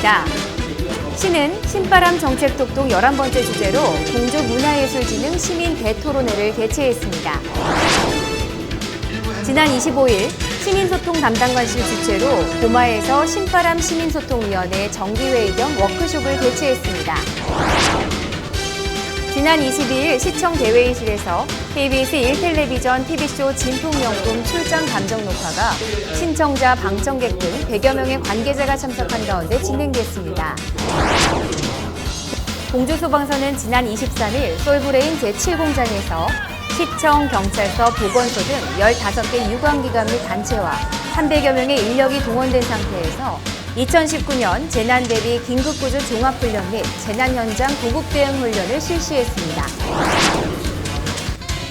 입니다. 시는 신바람 정책 독동 11번째 주제로 공주 문화예술진흥 시민 대토론회를 개최했습니다. 지난 25일 시민소통 담당관실 주최로 고마에서 신바람 시민소통위원회 정기회의 겸 워크숍을 개최했습니다. 지난 22일 시청 대회의실에서 KBS 1텔레비전 TV쇼 진풍명품 출장 감정 녹화가 신청자, 방청객 등 100여 명의 관계자가 참석한 가운데 진행됐습니다. 공주소방서는 지난 23일 솔브레인 제7공장에서 시청, 경찰서, 보건소 등 15개 유관기관 및 단체와 300여 명의 인력이 동원된 상태에서 2019년 재난 대비 긴급구조 종합훈련 및 재난 현장 구급대응 훈련을 실시했습니다.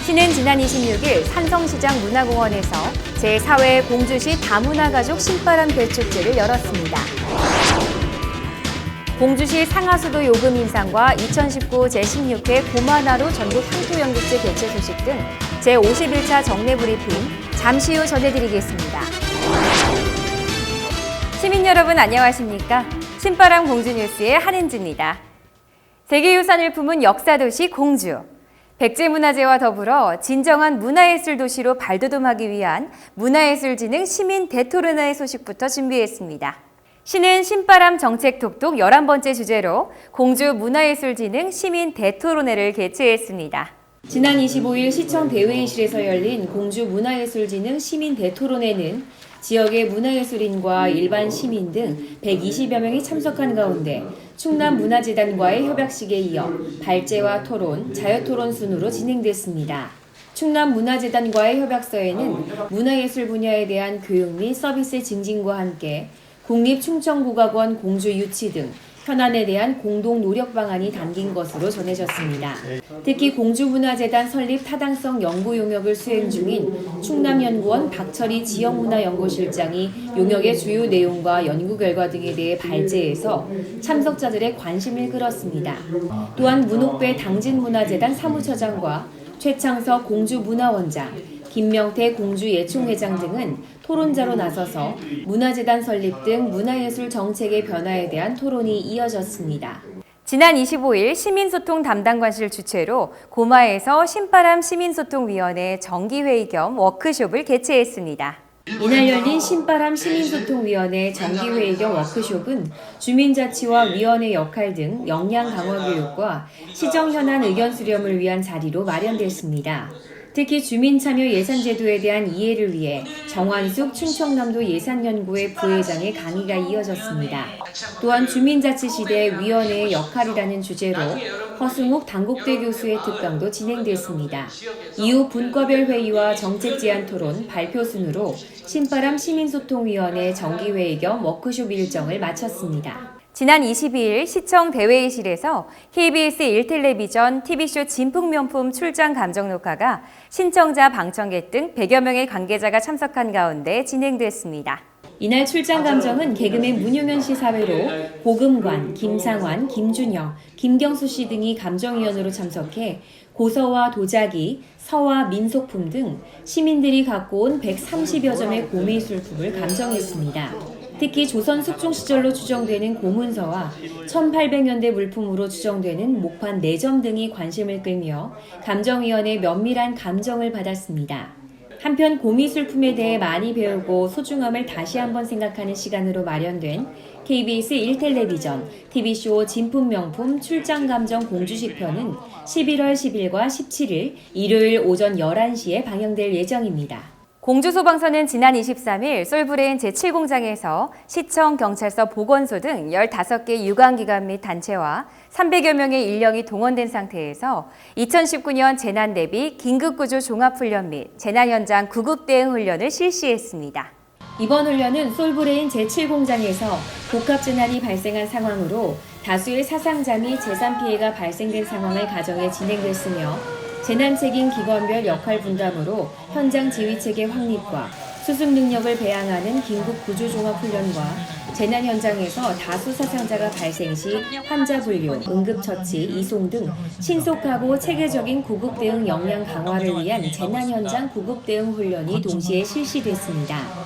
시는 지난 26일 산성시장 문화공원에서 제4회 공주시 다문화가족 신바람 별축제를 열었습니다. 공주시 상하수도 요금 인상과 2019 제16회 고마나루 전국 향토연극제 개최 소식 등 제51차 정례 브리핑 잠시 후 전해드리겠습니다. 시민 여러분 안녕하십니까? 신바람 공주뉴스의 한은지입니다. 세계유산을 품은 역사도시 공주. 백제문화재와 더불어 진정한 문화예술 도시로 발돋움하기 위한 문화예술진흥 시민 대토론회 소식부터 준비했습니다. 시는 신바람 정책 독독 11번째 주제로 공주 문화예술진흥 시민 대토론회를 개최했습니다. 지난 25일 시청 대회의실에서 열린 공주 문화예술진흥 시민 대토론회는 지역의 문화예술인과 일반 시민 등 120여 명이 참석한 가운데 충남문화재단과의 협약식에 이어 발제와 토론, 자유토론 순으로 진행됐습니다. 충남문화재단과의 협약서에는 문화예술 분야에 대한 교육 및 서비스 증진과 함께 국립충청국악원 공주 유치 등 현안에 대한 공동 노력 방안이 담긴 것으로 전해졌습니다. 특히 공주문화재단 설립 타당성 연구 용역을 수행 중인 충남연구원 박철희 지역문화연구실장이 용역의 주요 내용과 연구 결과 등에 대해 발제해서 참석자들의 관심을 끌었습니다. 또한 문옥배 당진문화재단 사무처장과 최창석 공주문화원장, 김명태 공주예총회장 등은 토론자로 나서서 문화재단 설립 등 문화예술 정책의 변화에 대한 토론이 이어졌습니다. 지난 25일 시민소통 담당관실 주최로 고마에서 신바람 시민소통위원회 정기회의 겸 워크숍을 개최했습니다. 이날 열린 신바람 시민소통위원회 정기회의 겸 워크숍은 주민자치와 위원회 역할 등 역량 강화 교육과 시정 현안 의견 수렴을 위한 자리로 마련됐습니다. 특히 주민참여 예산제도에 대한 이해를 위해 정환숙 충청남도 예산연구회 부회장의 강의가 이어졌습니다. 또한 주민자치시대 위원회의 역할이라는 주제로 허승욱 당국대 교수의 특강도 진행됐습니다. 이후 분과별 회의와 정책 제안 토론, 발표 순으로 신바람 시민소통위원회 정기회의 겸 워크숍 일정을 마쳤습니다. 지난 22일 시청 대회의실에서 KBS 1텔레비전 TV쇼 진풍명품 출장 감정 녹화가 신청자, 방청객 등 100여 명의 관계자가 참석한 가운데 진행됐습니다. 이날 출장 감정은 개그맨 문용현 씨 사회로 고금관, 김상환, 김준영, 김경수 씨 등이 감정위원으로 참석해 고서와 도자기, 서화, 민속품 등 시민들이 갖고 온 130여 점의 고미술품을 감정했습니다. 특히 조선 숙종 시절로 추정되는 고문서와 1800년대 물품으로 추정되는 목판 4점 등이 관심을 끌며 감정위원의 면밀한 감정을 받았습니다. 한편 고미술품에 대해 많이 배우고 소중함을 다시 한번 생각하는 시간으로 마련된 KBS 1텔레비전 TV쇼 진품명품 출장감정 공주시 편은 11월 10일과 17일 일요일 오전 11시에 방영될 예정입니다. 공주소방서는 지난 23일 솔브레인 제7공장에서 시청, 경찰서, 보건소 등 15개 유관기관 및 단체와 300여 명의 인력이 동원된 상태에서 2019년 재난 대비 긴급구조 종합훈련 및 재난 현장 구급대응 훈련을 실시했습니다. 이번 훈련은 솔브레인 제7공장에서 복합재난이 발생한 상황으로 다수의 사상자 및 재산 피해가 발생된 상황을 가정해 진행됐으며 재난책임 기관별 역할 분담으로 현장 지휘체계 확립과 수습 능력을 배양하는 긴급 구조종합훈련과 재난 현장에서 다수 사상자가 발생 시 환자 분류, 응급처치, 이송 등 신속하고 체계적인 구급대응 역량 강화를 위한 재난 현장 구급대응 훈련이 동시에 실시됐습니다.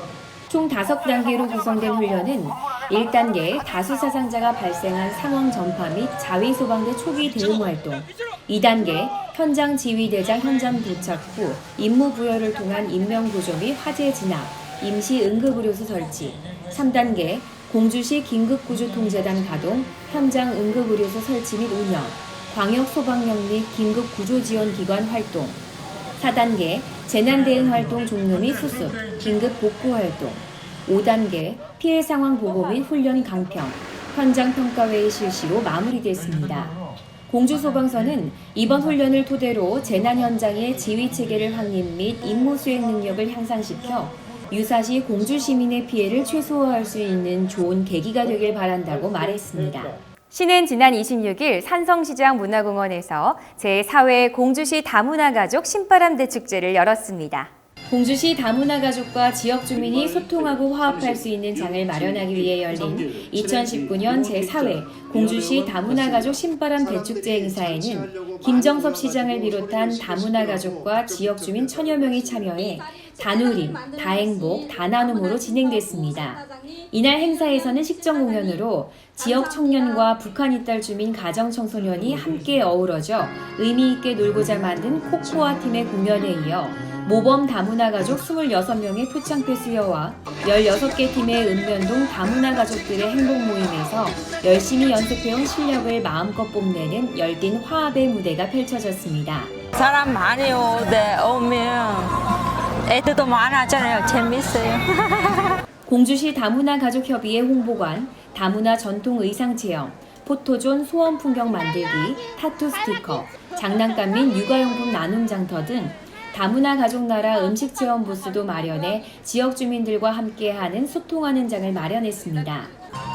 총 5단계로 구성된 훈련은 1단계 다수 사상자가 발생한 상황 전파 및 자위소방대 초기 대응 활동. 2단계 현장 지휘대장 현장 도착 후 임무 부여를 통한 인명구조 및 화재 진압, 임시 응급의료소 설치. 3단계 공주시 긴급구조통제단 가동, 현장 응급의료소 설치 및 운영, 광역소방력 및 긴급구조지원기관 활동. 4단계 재난대응활동 종료 및 수습, 긴급복구활동. 5단계 피해 상황 보고 및 훈련 강평, 현장 평가회의 실시로 마무리됐습니다. 공주소방서는 이번 훈련을 토대로 재난 현장의 지휘체계를 확립 및 임무 수행 능력을 향상시켜 유사시 공주 시민의 피해를 최소화할 수 있는 좋은 계기가 되길 바란다고 말했습니다. 시는 지난 26일 산성시장 문화공원에서 제4회 공주시 다문화가족 신바람대 축제를 열었습니다. 공주시 다문화가족과 지역 주민이 소통하고 화합할 수 있는 장을 마련하기 위해 열린 2019년 제4회 공주시 다문화가족 신바람 대축제 행사에는 김정섭 시장을 비롯한 다문화가족과 지역 주민 1000여 명이 참여해 다누림, 다행복, 다나눔으로 진행됐습니다. 이날 행사에서는 식전 공연으로 지역 청년과 북한 이탈 주민 가정 청소년이 함께 어우러져 의미 있게 놀고자 만든 코코아 팀의 공연에 이어 모범 다문화가족 26명의 표창패 수여와 16개 팀의 읍면동 다문화가족들의 행복 모임에서 열심히 연습해온 실력을 마음껏 뽐내는 열띤 화합의 무대가 펼쳐졌습니다. 사람 많이 오면 애들도 많아잖아요. 재밌어요. 공주시 다문화가족협의회 홍보관, 다문화 전통 의상체험, 포토존 소원 풍경 만들기, 타투 스티커, 장난감 및 육아용품 나눔 장터 등 다문화 가족 나라 음식 체험 부스도 마련해 지역 주민들과 함께하는 소통하는 장을 마련했습니다.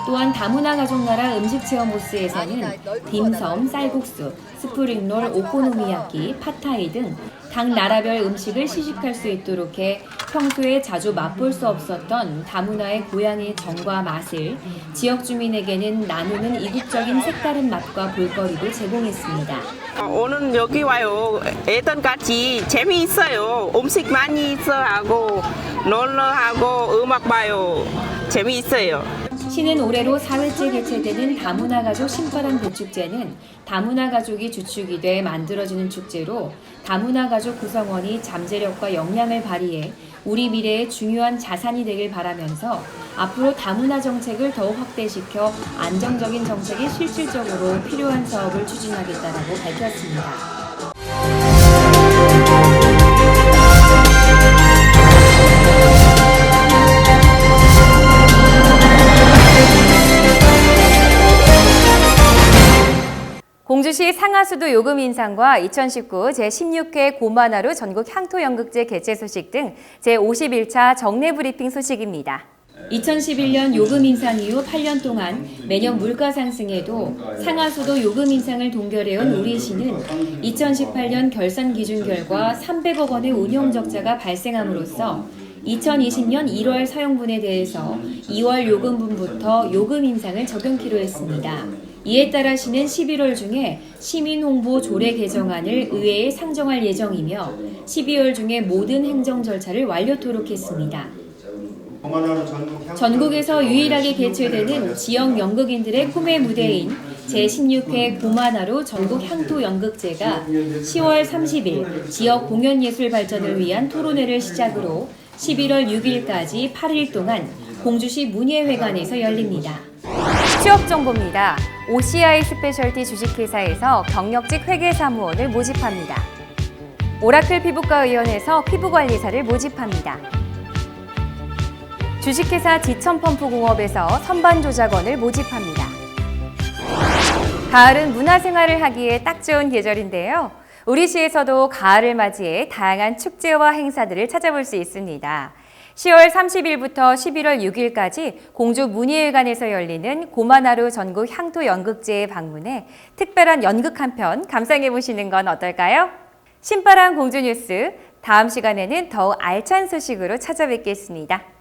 또한 다문화 가족 나라 음식 체험 부스에서는 딤섬, 쌀국수, 스프링롤, 오코노미야끼, 팟타이 등 각 나라별 음식을 시식할 수 있도록 해 평소에 자주 맛볼 수 없었던 다문화의 고향의 정과 맛을 지역 주민에게는 나누는 이국적인 색다른 맛과 볼거리도 제공했습니다. 오늘 여기 와요. 애들 같이 재미있어요. 음식 많이 있어 하고 놀러 하고 음악 봐요. 재미있어요. 시는 올해로 4회째 개최되는 다문화가족 신바람 대축제는 다문화가족이 주축이 돼 만들어지는 축제로 다문화가족 구성원이 잠재력과 역량을 발휘해 우리 미래의 중요한 자산이 되길 바라면서 앞으로 다문화 정책을 더욱 확대시켜 안정적인 정책이 실질적으로 필요한 사업을 추진하겠다라고 밝혔습니다. 공주시 상하수도 요금 인상과 2019 제16회 고만하루 전국 향토연극제 개최 소식 등 제51차 정례 브리핑 소식입니다. 2011년 요금 인상 이후 8년 동안 매년 물가 상승에도 상하수도 요금 인상을 동결해온 우리시는 2018년 결산 기준 결과 300억 원의 운영 적자가 발생함으로써 2020년 1월 사용분에 대해서 2월 요금분부터 요금 인상을 적용키로 했습니다. 이에 따라 시는 11월 중에 시민홍보 조례 개정안을 의회에 상정할 예정이며 12월 중에 모든 행정 절차를 완료토록 했습니다. 전국에서 유일하게 개최되는 지역 연극인들의 꿈의 무대인 제16회 고만하루 전국 향토연극제가 10월 30일 지역 공연예술 발전을 위한 토론회를 시작으로 11월 6일까지 8일 동안 공주시 문예회관에서 열립니다. 취업 정보입니다. OCI 스페셜티 주식회사에서 경력직 회계사무원을 모집합니다. 오라클 피부과의원에서 피부관리사를 모집합니다. 주식회사 지천펌프공업에서 선반조작원을 모집합니다. 가을은 문화생활을 하기에 딱 좋은 계절인데요. 우리 시에서도 가을을 맞이해 다양한 축제와 행사들을 찾아볼 수 있습니다. 10월 30일부터 11월 6일까지 공주 문예회관에서 열리는 고만하루 전국 향토연극제에 방문해 특별한 연극 한 편 감상해 보시는 건 어떨까요? 신바람 공주뉴스, 다음 시간에는 더욱 알찬 소식으로 찾아뵙겠습니다.